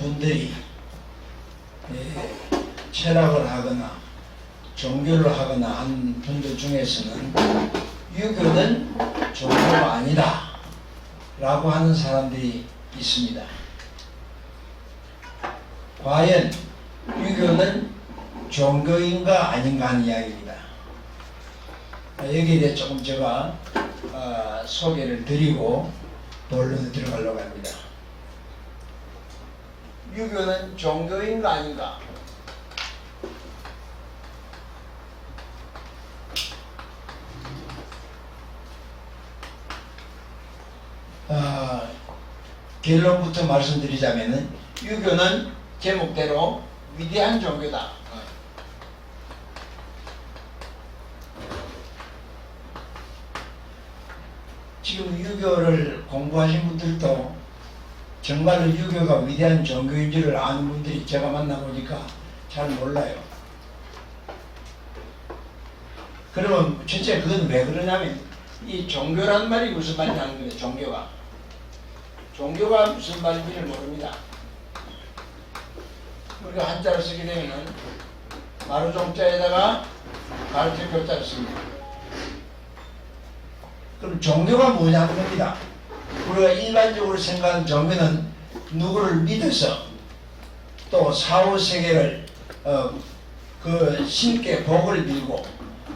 분들이 철학을 하거나 종교를 하거나 한 분들 중에서는 유교는 종교가 아니다 라고 하는 사람들이 있습니다. 과연 유교는 종교인가 아닌가 하는 이야기입니다. 여기에 대해 조금 제가 소개를 드리고 본론에 들어가려고 합니다. 유교는 종교인가 아닌가? 결론부터 말씀드리자면 유교는 제목대로 위대한 종교다. 지금 유교를 공부하신 분들도 정말로 유교가 위대한 종교인 줄을 아는 분들이 제가 만나보니까 잘 몰라요. 그러면 진짜 그건 왜 그러냐면 이 종교란 말이 무슨 말이냐는 거예요. 종교가 무슨 말인지를 모릅니다. 우리가 한자를 쓰게 되면 마루종자에다가 가르칠 교자를 씁니다. 그럼 종교가 뭐냐는 겁니다. 우리가 일반적으로 생각하는 종교는 누구를 믿어서 또 사후세계를 그 신께 복을 빌고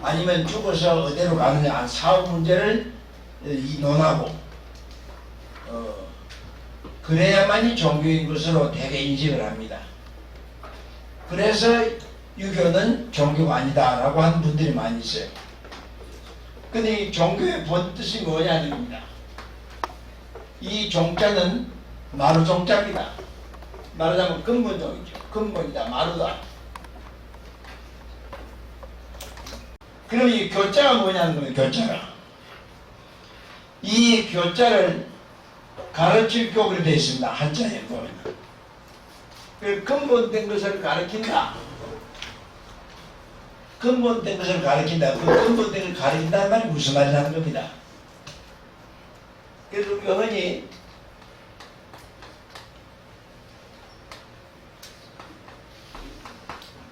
아니면 죽어서 어디로 가느냐 사후 문제를 논하고 그래야만이 종교인 것으로 대개 인식을 합니다. 그래서 유교는 종교가 아니다 라고 하는 분들이 많이 있어요. 근데 이 종교의 본 뜻이 뭐냐는 겁니다. 이 종자는 마루종자입니다. 말하자면 근본종이죠. 근본이다. 마루다. 그럼 이 교자가 뭐냐는 거예요. 교자가. 이 교자를 가르칠 교구로 되어 있습니다. 한자에 보면. 그 근본된 것을 가르친다. 근본된 것을 가르친다. 그 근본된 것을 가르친다는 말이 무슨 말이라는 겁니다. 그래서 우리가 흔히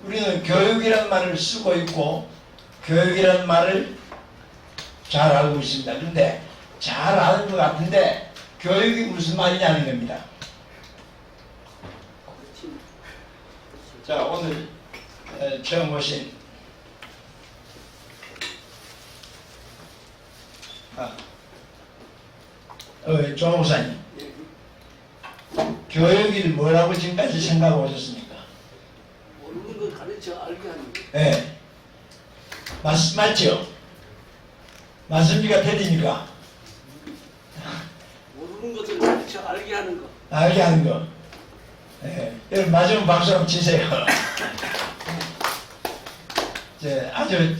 우리는 교육이라는 말을 쓰고 있고 교육이라는 말을 잘 알고 있습니다. 그런데 잘 아는 것 같은데 교육이 무슨 말이냐는 겁니다. 자, 오늘 처음 오신 조 목사님, 교육이 뭐라고 지금까지 생각하고 오셨습니까? 모르는 거 가르쳐 알게 하는 거. 네. 맞죠? 맞습니까? 틀립니까? 모르는 것을 가르쳐 알게 하는 거. 알게 하는 거. 네. 여러분 맞으면 박수 한번 치세요. 아주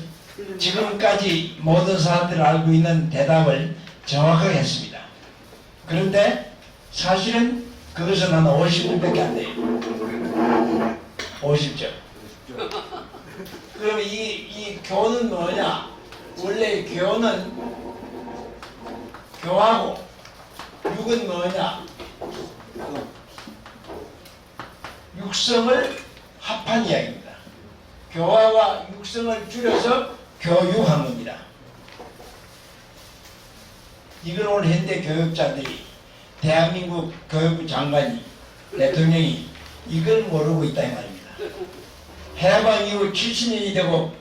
지금까지 모든 사람들이 알고 있는 대답을 정확하게 했습니다. 그런데 사실은 그것은 한 50분밖에 안 돼요. 50점. 그럼 이 교는 뭐냐? 원래 교는 교하고 육은 뭐냐? 육성을 합한 이야기입니다. 교화와 육성을 줄여서 교육한 겁니다. 이걸 오늘 현대 교육자들이 대한민국 교육부 장관이 대통령이 이걸 모르고 있다 이 말입니다. 해방 이후 70년이 되고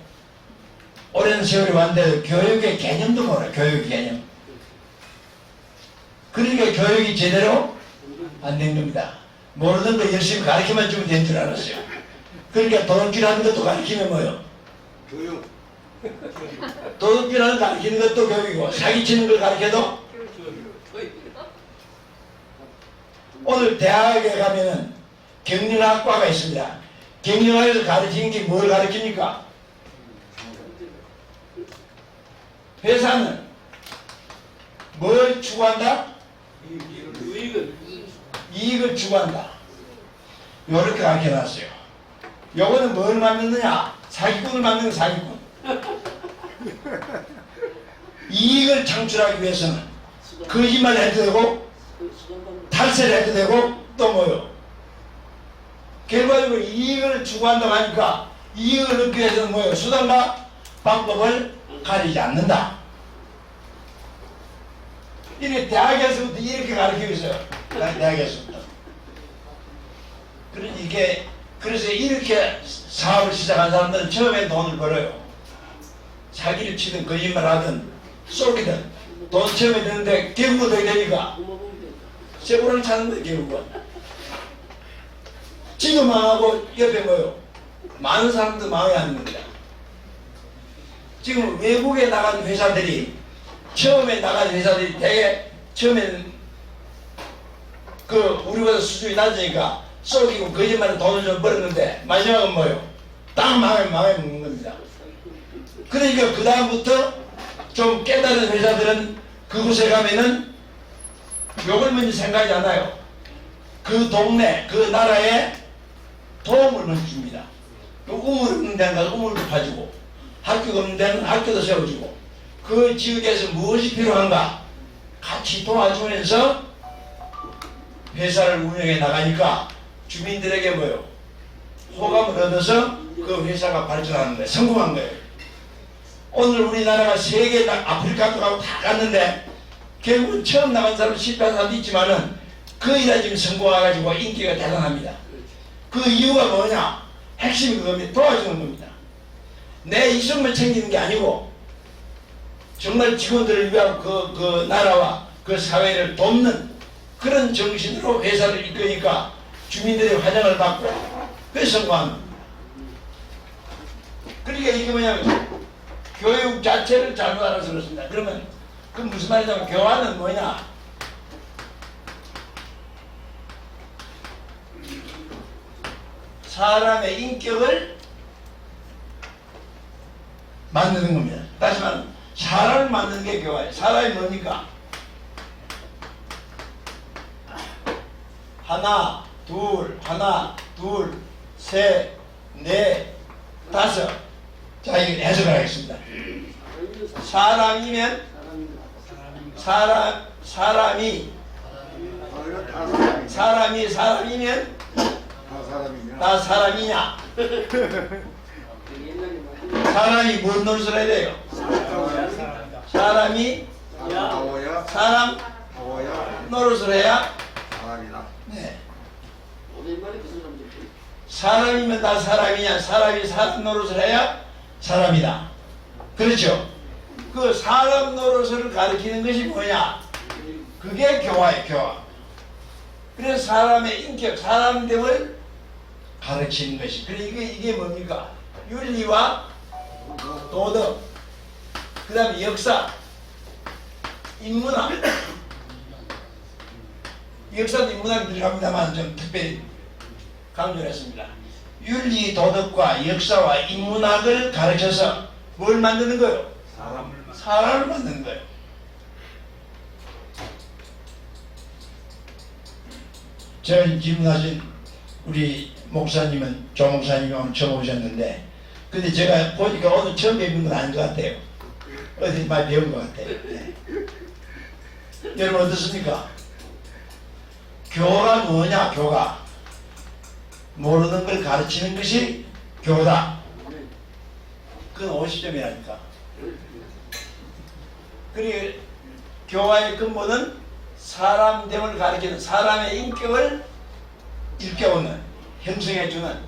오랜 세월이 왔는데 교육의 개념도 몰라요. 교육 개념. 그러니까 교육이 제대로 안 된 겁니다. 모르는 거 열심히 가르치면 주면 된 줄 알았어요. 그러니까 도둑질하는 것도 가르치면 뭐요? 교육. 도둑질하는 가르치는 것도 교육이고 사기치는 걸 가르쳐도 오늘 대학에 가면은 경영학과가 있습니다. 경영학에서 가르치는 게 뭘 가르칩니까? 회사는 뭘 추구한다? 이익을 추구한다. 요렇게 가르쳐놨어요. 요거는 뭘 만드느냐? 사기꾼을 만드는 사기꾼. 이익을 창출하기 위해서는 거짓말을 해도 되고 탈세를 해도 되고 또 뭐요? 결과적으로 이익을 추구한다고 하니까 이익을 얻기 위해서는 뭐예요? 수단과 방법을 가리지 않는다. 이렇게 대학에서부터 이렇게 가르치고 있어요. 대학에서부터. 그래서 이렇게 사업을 시작한 사람들은 처음에 돈을 벌어요. 사기를 치든 거짓말 하든 쏘기든 돈 처음에 드는데 결국은 어떻게 되니까 쇠고랑 차는 거예요. 결국은 지금 망하고 옆에 뭐요? 많은 사람도 망해야 하는 겁니다. 지금 외국에 나간 회사들이 처음에 나간 회사들이 되게 처음에는 우리보다 수준이 낮으니까 쏘기고 거짓말로 돈을 좀 벌었는데 마지막은 뭐예요? 딱 망해먹는 겁니다. 그러니까 그 다음부터 좀 깨달은 회사들은 그곳에 가면은 욕을 먼저 생각하지 않아요. 그 동네, 그 나라에 도움을 먼저 줍니다. 우물 없는 데는 가서 우물도 파주고 학교가 없는 데는 학교도 세워주고 그 지역에서 무엇이 필요한가 같이 도와주면서 회사를 운영해 나가니까 주민들에게 뭐요? 호감을 얻어서 그 회사가 발전하는 거예요. 성공한 거예요. 오늘 우리나라가 세계 아프리카도 가고 다 갔는데 결국은 처음 나간 사람 실패한 사람도 있지만은 거의 다 지금 성공해가지고 인기가 대단합니다. 그 이유가 뭐냐? 핵심이 그겁니다. 도와주는 겁니다. 내 이성만 챙기는 게 아니고 정말 직원들을 위한 그 나라와 그 사회를 돕는 그런 정신으로 회사를 이끄니까 주민들의 환영을 받고 그래서 성공하는 겁니다. 그러니까 이게 뭐냐면 교육 자체를 잘못 알아서 그렇습니다. 그러면 그 무슨 말이냐면 교환은 뭐냐? 사람의 인격을 만드는 겁니다. 다시 말하면 사람을 만드는 게 교환이에요. 사람이 뭡니까? 하나, 둘, 셋, 넷, 다섯. 자, 이거 해석을 하겠습니다. 사람이면 사람이면 다 사람이냐? 사람이 뭔 노릇을 해야 돼요? 사람이 사람 노릇을 해야 네. 사람이면 다 사람이냐? 사람이 사람 노릇을 해야 사람이다. 그렇죠? 그 사람 노릇을 가르치는 것이 뭐냐? 그게 교화예요, 교화. 그래서 사람의 인격, 사람됨을 가르치는 것이. 그러니까 이게 뭡니까? 윤리와 도덕, 그 다음에 역사, 인문학. 역사도 인문학이 들어갑니다만 좀 특별히 강조를 했습니다. 윤리, 도덕과 역사와 인문학을 가르쳐서 뭘 만드는 거예요? 사람을 만드는 거예요. 저는 질문하신 우리 목사님은 조 목사님이 오늘 처음 오셨는데 근데 제가 보니까 오늘 처음 뵙는 건 아닌 것 같아요. 어디 많이 배운 것 같아요. 네. 여러분 어떻습니까? 교가 뭐냐? 교가 모르는 걸 가르치는 것이 교다. 그건 50점이라니까. 그리고 교화의 근본은 사람됨을 가르치는 사람의 인격을 일깨우는 형성해주는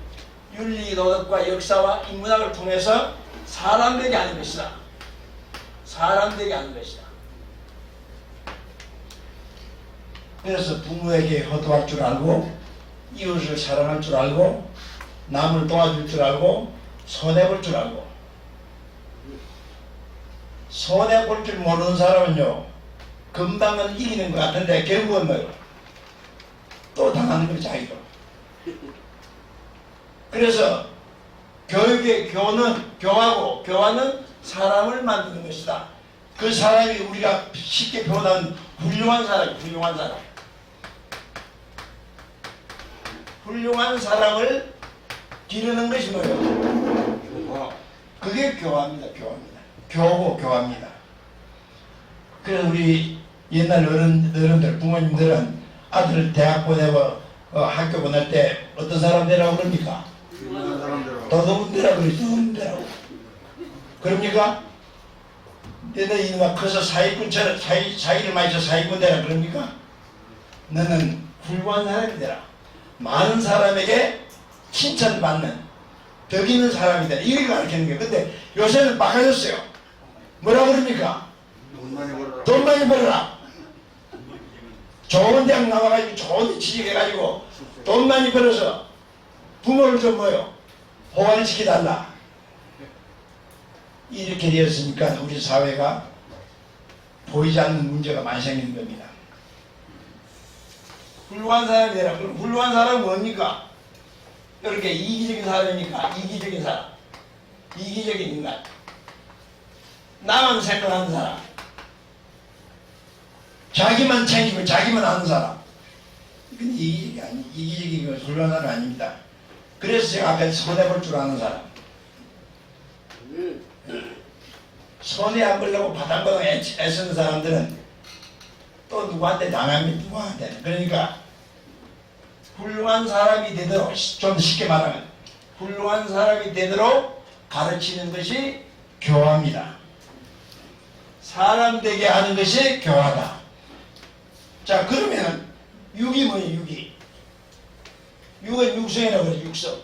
윤리, 도덕과 역사와 인문학을 통해서 사람되게 하는 것이다. 사람되게 하는 것이다. 그래서 부모에게 효도할 줄 알고 이웃을 사랑할 줄 알고 남을 도와줄 줄 알고 손해볼 줄 알고 손해볼 줄 모르는 사람은요 금방은 이기는 것 같은데 결국은 뭐예요? 또 당하는 거예요. 자기가. 그래서 교육의 교하고 교화는 사람을 만드는 것이다. 그 사람이 우리가 쉽게 표현한 훌륭한 사람. 훌륭한 사람을 기르는 것이 뭐예요? 그게 교화입니다. 교화입니다. 그래서 우리 옛날 어른들, 부모님들은 아들을 대학 보내고 학교 보낼 때 어떤 어떤 사람 되라고 그럽니까? 훌륭한 사람들하고 도둑은 되라고 그러지. 도둑은 되라고. 그럽니까? 너는 이놈아 커서 사기꾼처럼 사기를 많이 쳐 사기꾼 되라 그럽니까? 너는 훌륭한 사람이 되라. 많은 사람에게 칭찬받는 덕 있는 사람이 되라. 이걸 가르치는 거예요. 근데 요새는 바꿔졌어요. 뭐라 그럽니까? 돈 많이 벌어라. 돈 많이 벌어라. 좋은 대학 나와가지고 좋은 데 취직해가지고 돈 많이 벌어서 부모를 좀 뭐요? 호강을 시켜달라. 이렇게 되었으니까 우리 사회가 보이지 않는 문제가 많이 생기는 겁니다. 훌륭한 사람이 되라. 그럼 훌륭한 사람은 뭡니까? 이렇게 이기적인 사람이니까 이기적인 사람, 이기적인 인간, 나만 생각하는 사람, 자기만 챙기고 자기만 아는 사람. 이건 이기적인 건 훌륭한 사람 아닙니다. 그래서 제가 아까 손해볼 줄 아는 사람. 손해 안 보려고 바닥바닥 애쓰는 사람들은 또 누구한테 당합니다. 누구한테는. 그러니까 훌륭한 사람이 되도록, 좀 쉽게 말하면 훌륭한 사람이 되도록 가르치는 것이 교화입니다. 사람 되게 하는 것이 교화다. 자, 그러면 육이 뭐예요? 육이. 육은 육성이라고 그래요. 육성.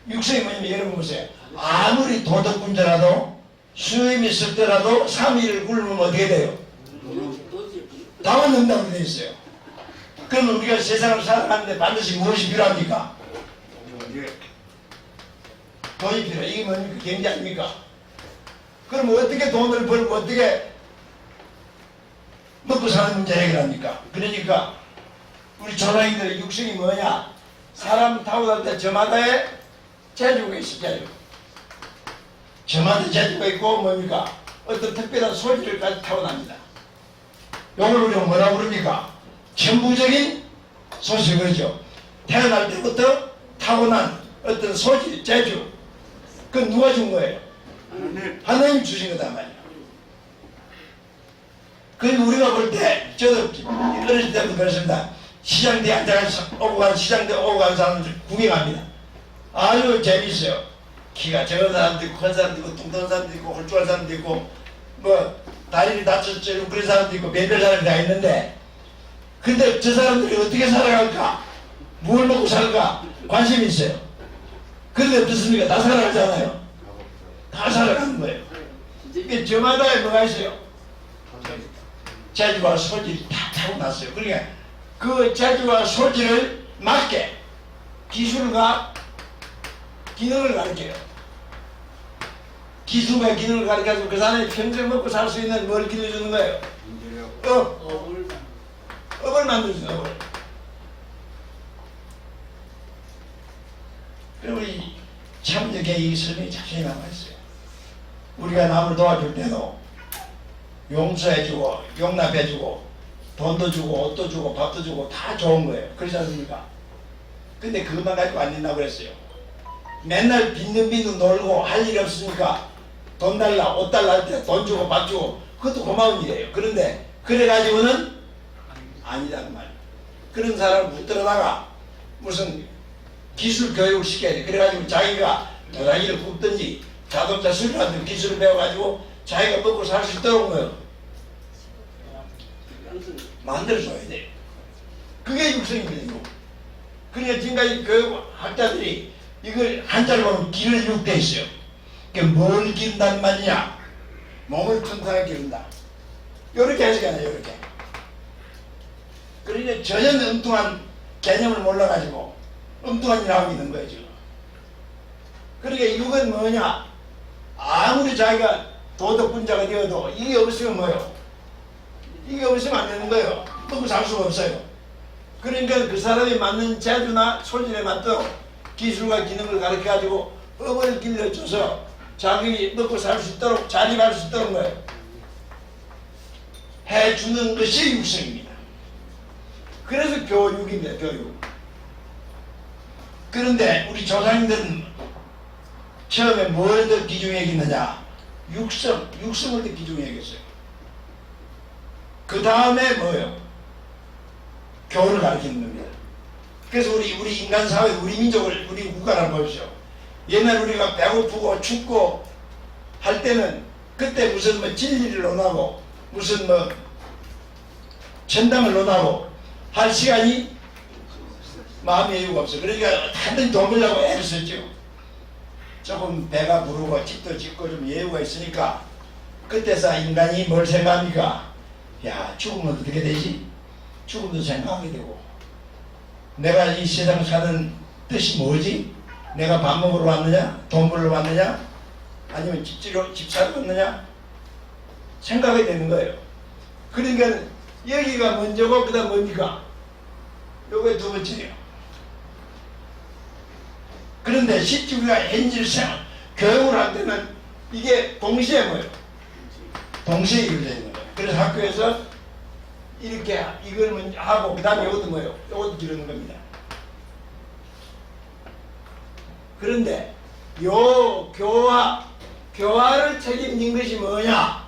육성이 뭐냐면 여러분 보세요. 아무리 도덕군자라도 수염이 있을 때라도 3일을 굶으면 어떻게 돼요? 당황한다고 되어 있어요. 그럼 우리가 세상을 살아가는데 반드시 무엇이 필요합니까? 돈이 필요해. 이게 뭡니까? 경제 아닙니까? 그럼 어떻게 돈을 벌고 어떻게 먹고 사는 문제 해결합니까? 그러니까 우리 조상님들의 육성이 뭐냐? 사람 타고 다닐 때 저마다의 재주가 있어. 재주. 저마다 재주가 있고 뭡니까? 어떤 특별한 소질을 가지고 타고납니다. 요걸 우리가 뭐라고 그럽니까? 천부적인 소질 그러죠. 태어날 때부터 타고난 어떤 소질, 재주. 그건 누가 준 거예요? 하나님 주신 거단 말이야. 그리고 우리가 볼 때, 저도 어렸을 때부터 그랬습니다. 시장대에 앉아서 오고 간, 시장대에 오고 간 사람들 구경합니다. 아주 재밌어요. 키가 작은 사람도 있고, 큰 사람도 있고, 뚱뚱한 사람도 있고, 홀쭉한 사람도 있고, 뭐, 다리를 다쳤죠. 그런 사람도 있고, 별별 사람이 다 있는데, 근데 저 사람들이 어떻게 살아갈까? 뭘 먹고 살까? 관심이 있어요. 그런데 어떻습니까? 다 살아가잖아요. 다 살아가는 거예요. 이게 저마다에 뭐가 있어요? 재주와 소질이 다 타고났어요. 그러니까 그 재주와 소질을 맞게 기술과 기능을 가르쳐요. 기술과 기능을 가르쳐서 그 사람이 평생 먹고 살 수 있는 뭘 길러주는 거예요? 업을 만들어주는 업을. 그리고 이 참적에 이 설명이 자세히 남아있어요. 우리가 남을 도와줄 때도 용서해주고 용납해주고 돈도 주고 옷도 주고 밥도 주고 다 좋은 거예요. 그렇지 않습니까? 근데 그것만 가지고 안 된다고 그랬어요. 맨날 빈둥빈둥 놀고 할 일이 없으니까 돈 달라 옷 달라 할 때 돈 주고 밥 주고 그것도 고마운 일이에요. 그런데 그래가지고는 아니란 말이에요. 그런 사람을 붙들어다가 무슨 기술 교육을 시켜야 돼. 그래가지고 자기가 도자기를 굽든지 자동차 수리하는 기술을 배워가지고 자기가 먹고 살 수 있도록 거예요. 만들어줘야 돼요. 그게 육성입니다. 그러니까 지금까지 교육학자들이 이걸 한자로 보면 기를 육돼 있어요. 그러니까 뭘 기른다는 말이냐? 몸을 튼튼하게 기른다. 요렇게 해석하네요. 요렇게. 그러니까 전혀 엉뚱한 개념을 몰라가지고 엉뚱한 일 하고 있는 거예요 지금. 그러니까 육은 뭐냐? 아무리 자기가 도덕분자가 되어도 이게 없으면 뭐예요? 이게 없으면 안 되는 거예요. 먹고 살 수가 없어요. 그러니까 그 사람이 맞는 재주나 소질에 맞도록 기술과 기능을 가르쳐가지고 업을 길러줘서 자기 먹고 살 수 있도록 자립할 수 있도록 거예요. 해주는 것이 육성입니다. 그래서 교육입니다. 교육. 그런데 우리 조상님들은 처음에 뭘 더 귀중히 여겼느냐? 육성을 더 귀중히 여겼어요. 그 다음에 뭐예요? 교를 가르치는 겁니다. 그래서 우리 인간 사회, 우리 민족을, 우리 국가를 보십시오. 옛날 우리가 배고프고 춥고 할 때는 그때 무슨 뭐 진리를 논하고 무슨 뭐 천당을 논하고 할 시간이 마음의 여유가 없어. 그러니까 단단히 돈 벌려고 애를 썼죠. 조금 배가 부르고 집도 짓고 좀 여유가 있으니까 그때서 인간이 뭘 생각합니까? 야, 죽으면 어떻게 되지? 죽음도 생각하게 되고, 내가 이 세상 사는 뜻이 뭐지? 내가 밥 먹으러 왔느냐? 돈 벌러 왔느냐? 아니면 집 사러 왔느냐? 생각이 되는 거예요. 그러니까 여기가 먼저고 그 다음 뭡니까? 요게 두 번째예요. 그런데 실제 우리가 현실생활 교육을 할 때는 이게 동시에 뭐예요? 동시에 이루어지는 거예요. 그래서 학교에서 이렇게 이걸 먼저 하고 그 다음에 이것도 뭐예요? 이것도 기르는 겁니다. 그런데 요 교화를 책임진 것이 뭐냐?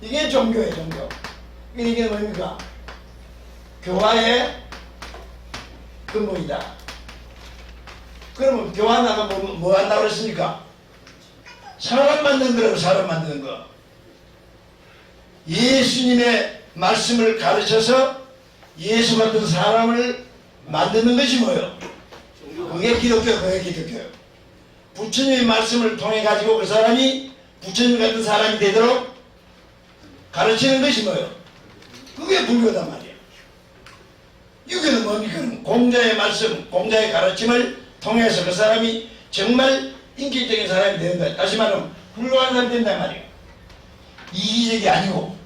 이게 종교예요, 종교. 이게 뭡니까? 교화의 근본이다. 그러면 교화나가 뭐 한다고 그랬습니까? 사람 만드는 거라고, 사람 만드는 거. 예수님의 말씀을 가르쳐서 예수 같은 사람을 만드는 것이 뭐예요? 그게 기독교, 그게 기독교예요. 부처님의 말씀을 통해 가지고 그 사람이 부처님 같은 사람이 되도록 가르치는 것이 뭐예요? 그게 불교단 말이에요. 유교는 뭡니까? 공자의 말씀, 공자의 가르침을 통해서 그 사람이 정말 인격적인 사람이 되는 거예요. 다시 말하면 훌륭한 사람이 된단 말이에요. 이기적이 아니고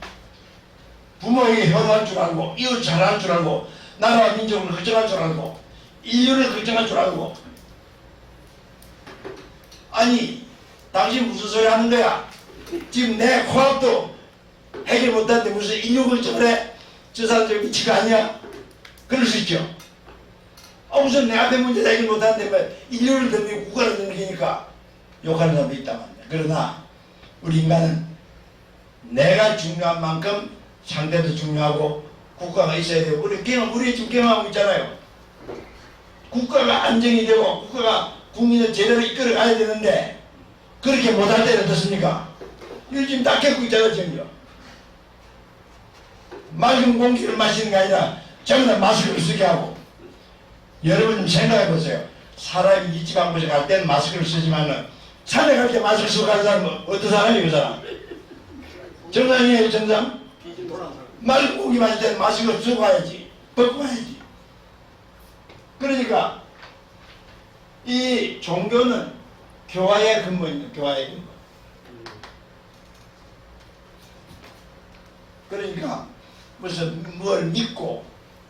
부모에게 효도할 줄 알고 이웃 잘할 줄 알고 나라와 민족을 걱정할 줄 알고 인류를 걱정할 줄 알고. 아니 당신 무슨 소리 하는 거야? 지금 내 코앞도 해결 못하는데 무슨 인류 걱정을 해? 저 사람 저 미치가 아니야? 그럴 수 있죠. 우선 내 앞에 문제 해결 못하는데 뭐 인류를 덤비고 국가를 덤비니까 욕하는 사람도 있단 말이야. 그러나 우리 인간은 내가 중요한 만큼 상대도 중요하고 국가가 있어야 되고, 우리 지금 경험하고 있잖아요. 국가가 안정이 되고 국가가 국민을 제대로 이끌어 가야 되는데 그렇게 못할 때는 어떻습니까? 이거 지금 다 겪고 있잖아요. 지금요. 맑은 공기를 마시는 게 아니라 전부 다 마스크를 쓰게 하고. 여러분 좀 생각해 보세요. 사람이 이 집 한 곳에 갈 때는 마스크를 쓰지만은 산에 갈 때 마스크 쓰고 가는 사람은 어떤 사람이에요? 그 사람 정상이에요? 정상? 맑은 공기 마실 때는 마스크를 쓰고 가야지, 벗고 가야지. 그러니까 이 종교는 교화의 근본입니다. 교화의 근본. 그러니까 무슨 뭘 믿고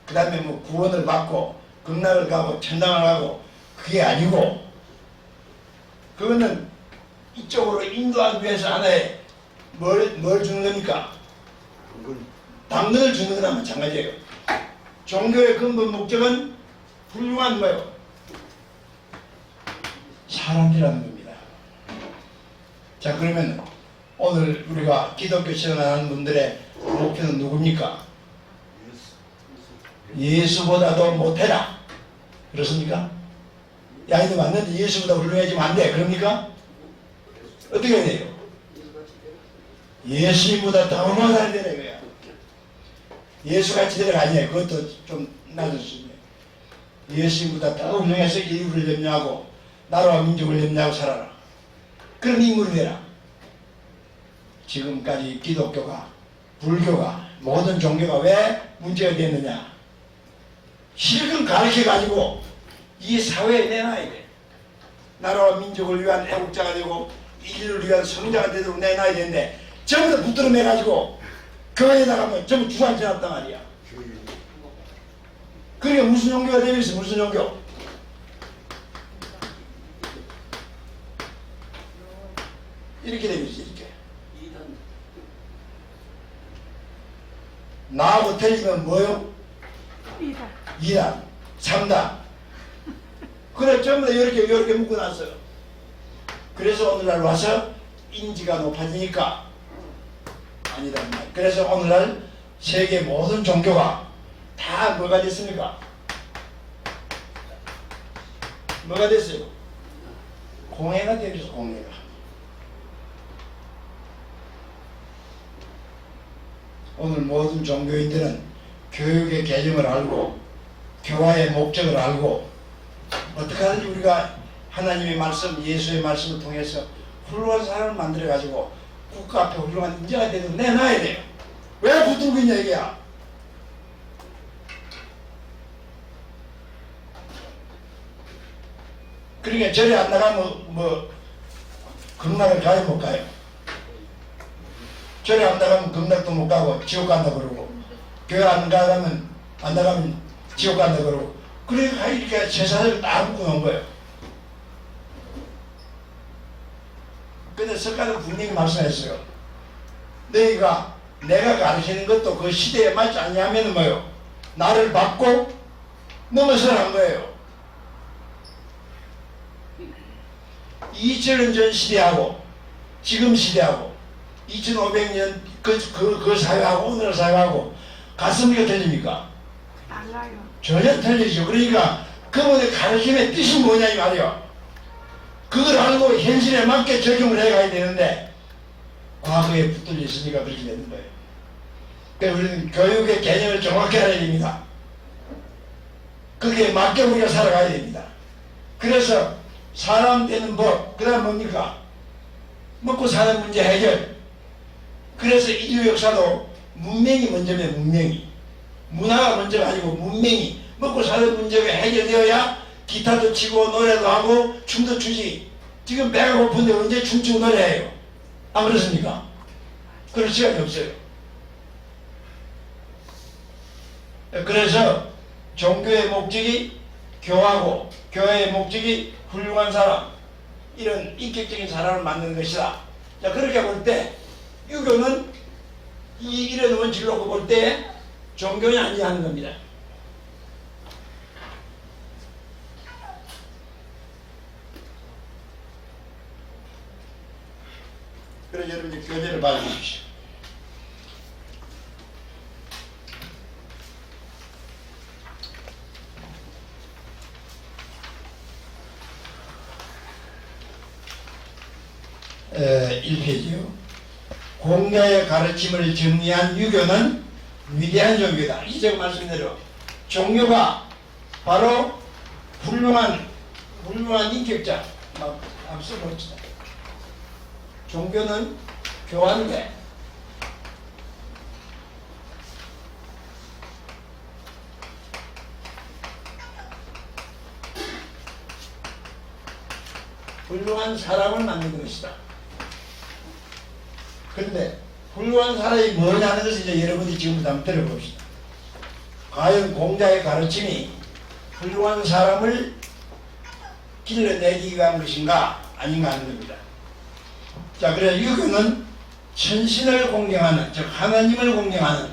그 다음에 뭐 구원을 받고 극락을 가고 천당을 가고 그게 아니고, 그거는 이쪽으로 인도하기 위해서 하나의 뭘 주는 겁니까? 당근을 주는 거나 마찬가지예요. 종교의 근본 목적은 훌륭한 뭐예요? 사람이라는 겁니다. 자, 그러면 오늘 우리가 기독교 신앙하는 분들의 목표는 누굽니까? 예수보다도 못해라. 그렇습니까? 야, 이거 맞는데 예수보다 훌륭해지면 안 돼. 그럽니까? 어떻게 해야 돼요? 예수님보다 더 훌륭한 사람이 되라 이거야. 예수같이 되라 아니에요. 그것도 좀 낮을 수 있네. 예수님보다 더 훌륭해서 인류를 염려하고 나라와 민족을 염려하고 살아라. 그런 인물이 되라. 지금까지 기독교가, 불교가, 모든 종교가 왜 문제가 됐느냐? 실컷 가르쳐가지고 이 사회에 내놔야 돼. 나라와 민족을 위한 애국자가 되고 인류를 위한 성자가 되도록 내놔야 되는데 전부 다 붙들어 매가지고 교회에 나가면 전부 주관쳐 놨단 말이야. 그러니까 무슨 종교가 되어 있어? 무슨 종교? 이렇게 되어 있어. 이렇게 나하고 틀리면 뭐요? 이단, 3단. 그래, 전부 다 이렇게 묶어놨어요. 그래서 오늘날 와서 인지가 높아지니까 아니란 말. 그래서 오늘날 세계 모든 종교가 다 뭐가 됐습니까? 뭐가 됐어요? 공회가 되겠어, 공회가. 오늘 모든 종교인들은 교육의 개념을 알고 교화의 목적을 알고 어떻게 하든지 우리가 하나님의 말씀, 예수의 말씀을 통해서 훌륭한 사람을 만들어 가지고 국가 앞에 훌륭한 인재가 되도록 내놔야 돼요. 왜 붙들고 있냐 이게야. 그러니까 절에 안 나가면 뭐 극락을 가야 못 가요. 절에 안 나가면 극락도 못 가고 지옥 간다 그러고, 교회 안 나가면 지옥 간다 그러고, 그러니까 이렇게 제사를 다 묶어 놓은 거예요. 근데 석가는 분명히 말씀했어요. 너희가 내가 가르치는 것도 그 시대에 맞지 않냐면 뭐요? 나를 받고 넘어서란 거예요. 2000년 전 시대하고 지금 시대하고 2500년 그 사회하고 오늘 사회하고 같습니까? 틀립니까? 달라요. 전혀 틀리죠. 그러니까 그분의 가르침의 뜻이 뭐냐 이 말이요. 그걸 알고 현실에 맞게 적용을 해가야 되는데 과거에 붙들려 있으니까 그렇게 되는 거예요. 그래서 우리는 교육의 개념을 정확히 알아야 됩니다. 거기에 맞게 우리가 살아가야 됩니다. 그래서 사람 되는 법, 그 다음 뭡니까? 먹고 사는 문제 해결. 그래서 인류 역사도 문명이 먼저면 문명이, 문화가 먼저가 아니고 문명이, 먹고 사는 문제가 해결되어야 기타도 치고 노래도 하고 춤도 추지. 지금 배가 고픈데 언제 춤추고 노래해요? 안 그렇습니까? 그럴 시간이 없어요. 그래서 종교의 목적이 교하고 교회의 목적이 훌륭한 사람, 이런 인격적인 사람을 만드는 것이다. 자, 그렇게 볼 때 유교는 이런 원칙을 놓고 볼 때 종교는 아니야 하는 겁니다. 그래서 여러분들 교재를 봐주십시오. 에, 1페이지요. 공자의 가르침을 정리한 유교는 위대한 종교다. 이제 말씀대로 종교가 바로 훌륭한 인격자. 앞서 봅시다. 종교는 교환돼. 훌륭한 사람을 만드는 것이다. 그런데 훌륭한 사람이 뭐냐는 것을 이제 여러분이 지금부터 한번 들어봅시다. 과연 공자의 가르침이 훌륭한 사람을 길러내기 위한 것인가 아닌가 하는 겁니다. 자, 그래서 유교는 천신을 공경하는, 즉 하나님을 공경하는,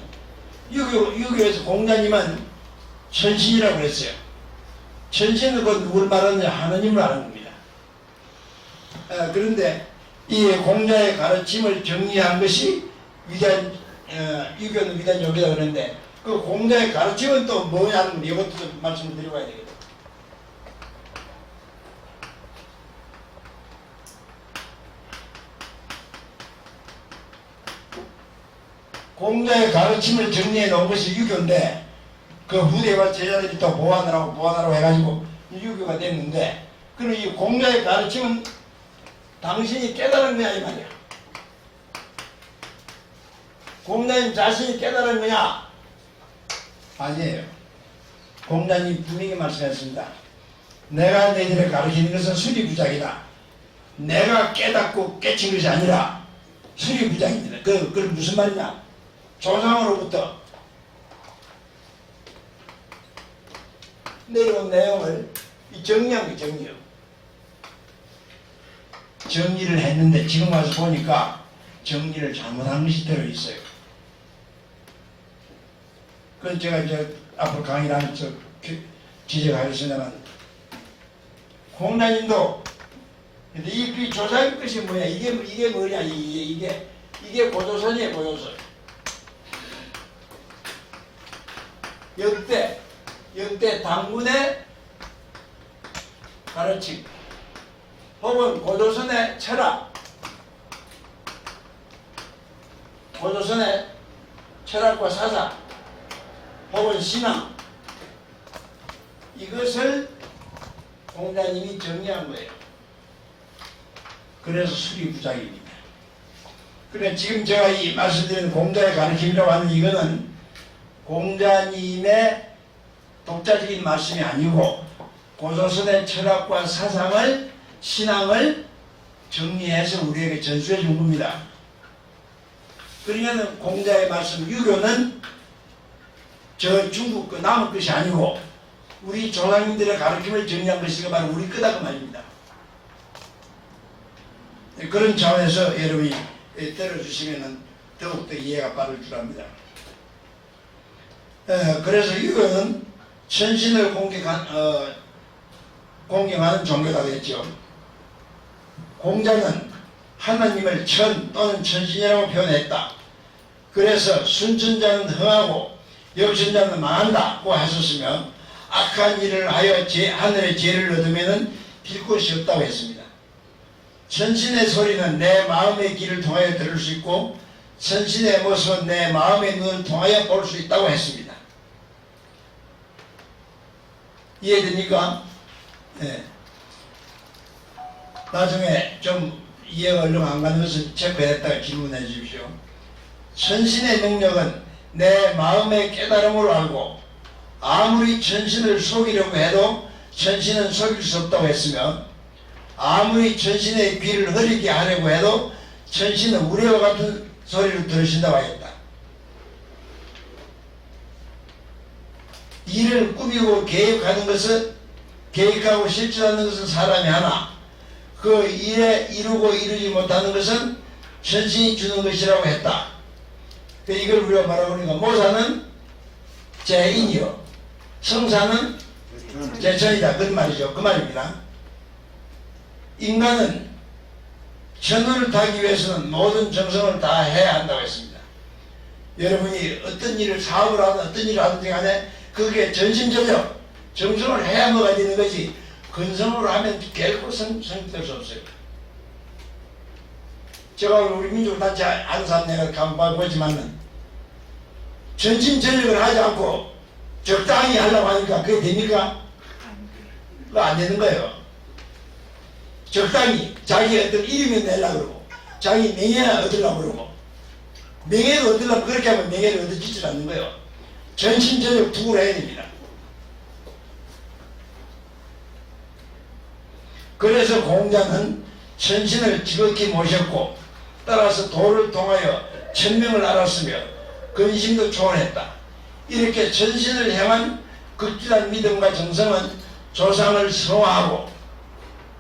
유교에서 공자님은 천신이라고 그랬어요. 천신은 그 누굴 말하느냐? 하나님을 말하는 겁니다. 그런데 이 공자의 가르침을 정리한 것이 위대한, 유교는 위대한 종교다 그러는데 그 공자의 가르침은 또 뭐냐는 건 이것도 좀 말씀을 드리고 가야 되겠다. 공자의 가르침을 정리해 놓은 것이 유교인데 그 후대와 제자들이 또 보완하라고 해가지고 유교가 됐는데, 그럼 이 공자의 가르침은 당신이 깨달은 거냐 이 말이야. 공자님 자신이 깨달은 거냐? 아니에요. 공자님 분명히 말씀했습니다. 내가 너희들을 가르치는 것은 수리부작이다. 내가 깨닫고 깨친 것이 아니라 수리부작입니다. 그건 무슨 말이냐? 조상으로부터 내려온 내용을 정리한 게 정리요. 정리를 했는데 지금 와서 보니까 정리를 잘못한 것이 들어있어요. 그건 제가 이제 앞으로 강의를 하면서 지적하겠습니다만, 공자님도 근데 이 조상의 것이 뭐냐? 이게 뭐냐? 이게 고조선이에요, 고조선. 역대 당군의 가르침 혹은 고조선의 철학, 고조선의 철학과 사상 혹은 신앙, 이것을 공자님이 정리한 거예요. 그래서 수리부작입니다. 그래 지금 제가 이 말씀드리는 공자의 가르침이라고 하는 이거는 공자님의 독자적인 말씀이 아니고 고조선의 철학과 사상을, 신앙을 정리해서 우리에게 전수해 준 겁니다. 그러니까 공자의 말씀 유교는 저 중국 그 남의 것이 아니고 우리 조상님들의 가르침을 정리한 것이가 바로 우리 거다 그 말입니다. 그런 차원에서 여러분이 들어주시면 더욱더 이해가 빠를 줄 압니다. 그래서 유교는 천신을 공경하는 종교가 되었죠. 공자는 하나님을 천 또는 천신이라고 표현했다. 그래서 순천자는 흥하고 역천자는 망한다고 하셨으며 악한 일을 하여 하늘의 죄를 얻으면 빌 곳이 없다고 했습니다. 천신의 소리는 내 마음의 귀를 통하여 들을 수 있고 천신의 모습은 내 마음의 눈을 통하여 볼 수 있다고 했습니다. 이해됩니까? 네. 나중에 좀 이해가 얼른 안 가는 것은 체크했다가 질문해 주십시오. 천신의 능력은 내 마음의 깨달음으로 알고 아무리 천신을 속이려고 해도 천신은 속일 수 없다고 했으며 아무리 천신의 귀를 흐리게 하려고 해도 천신은 우리와 같은 소리를 들으신다고 하였다. 일을 꾸미고 계획하는 것은 계획하고 실천하는 것은 사람이 하나 그 일에 이루고 이루지 못하는 것은 천신이 주는 것이라고 했다. 이걸 우리가 말하고니까 모사는 제인이요 성사는 제천이다 그런 말이죠. 그 말입니다. 인간은 천을 타기 위해서는 모든 정성을 다 해야 한다고 했습니다. 여러분이 어떤 일을 사업을 하든 어떤 일을 하든지 간에 그게 전심전력 정성을 해야 뭐가 되는 거지 근성으로 하면 결코 성립될 수 없어요. 제가 우리 민족단체 아는 사람 내가 가만 보지만은 전심전력을 하지 않고 적당히 하려고 하니까 그게 됩니까? 그거 안 되는 거예요. 적당히 자기 어떤 이름을 내려고 그러고 자기 명예를 얻으려고 그러고 명예를 얻으려면 그렇게 하면 명예를 얻어지질 않는 거예요. 전심전력 투구를 해야 됩니다. 그래서 공자는 천신을 지극히 모셨고 따라서 도를 통하여 천명을 알았으며 근심도 초월했다. 이렇게 천신을 향한 극진한 믿음과 정성은 조상을 성화하고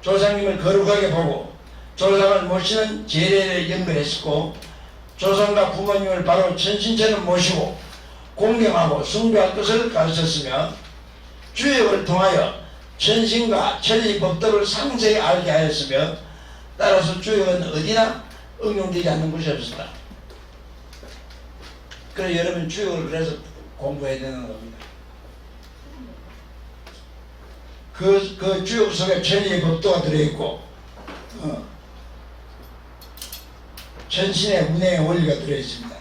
조상님을 거룩하게 보고 조상을 모시는 제례를 연결했었고 조상과 부모님을 바로 천신처럼 모시고 공경하고 숭배할 것을 가르쳤으며 주역을 통하여 천신과 천리 법도를 상세히 알게 하였으며 따라서 주역은 어디나 응용되지 않는 것이 없었다. 그래서 여러분 주역을 그래서 공부해야 되는 겁니다. 그 주역 속에 천리의 법도가 들어있고 천신의 운행의 원리가 들어있습니다.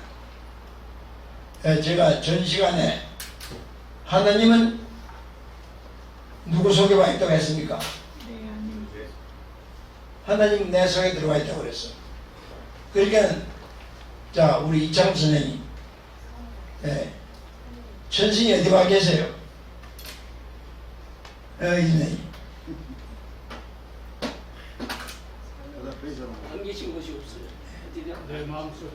제가 전 시간에 하나님은 누구 속에 와 있다고 했습니까? 하나님 내 속에 들어와 있다고 그랬어. 그러니까 자 우리 이창 선생님 천신이 어디 와 계세요? 있네. 안 계신 곳이 없어요. 어디가? 내 마음속에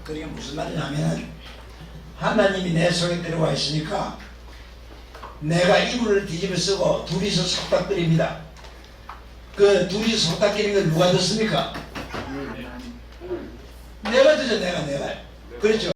그게 무슨 말이냐면 하나님이 내 속에 들어와 있으니까 내가 이불을 뒤집어 쓰고 둘이서 속닥거립니다. 그 둘이서 속닥거리는 걸 누가 듣습니까? 내가 듣죠. 내가 그렇죠.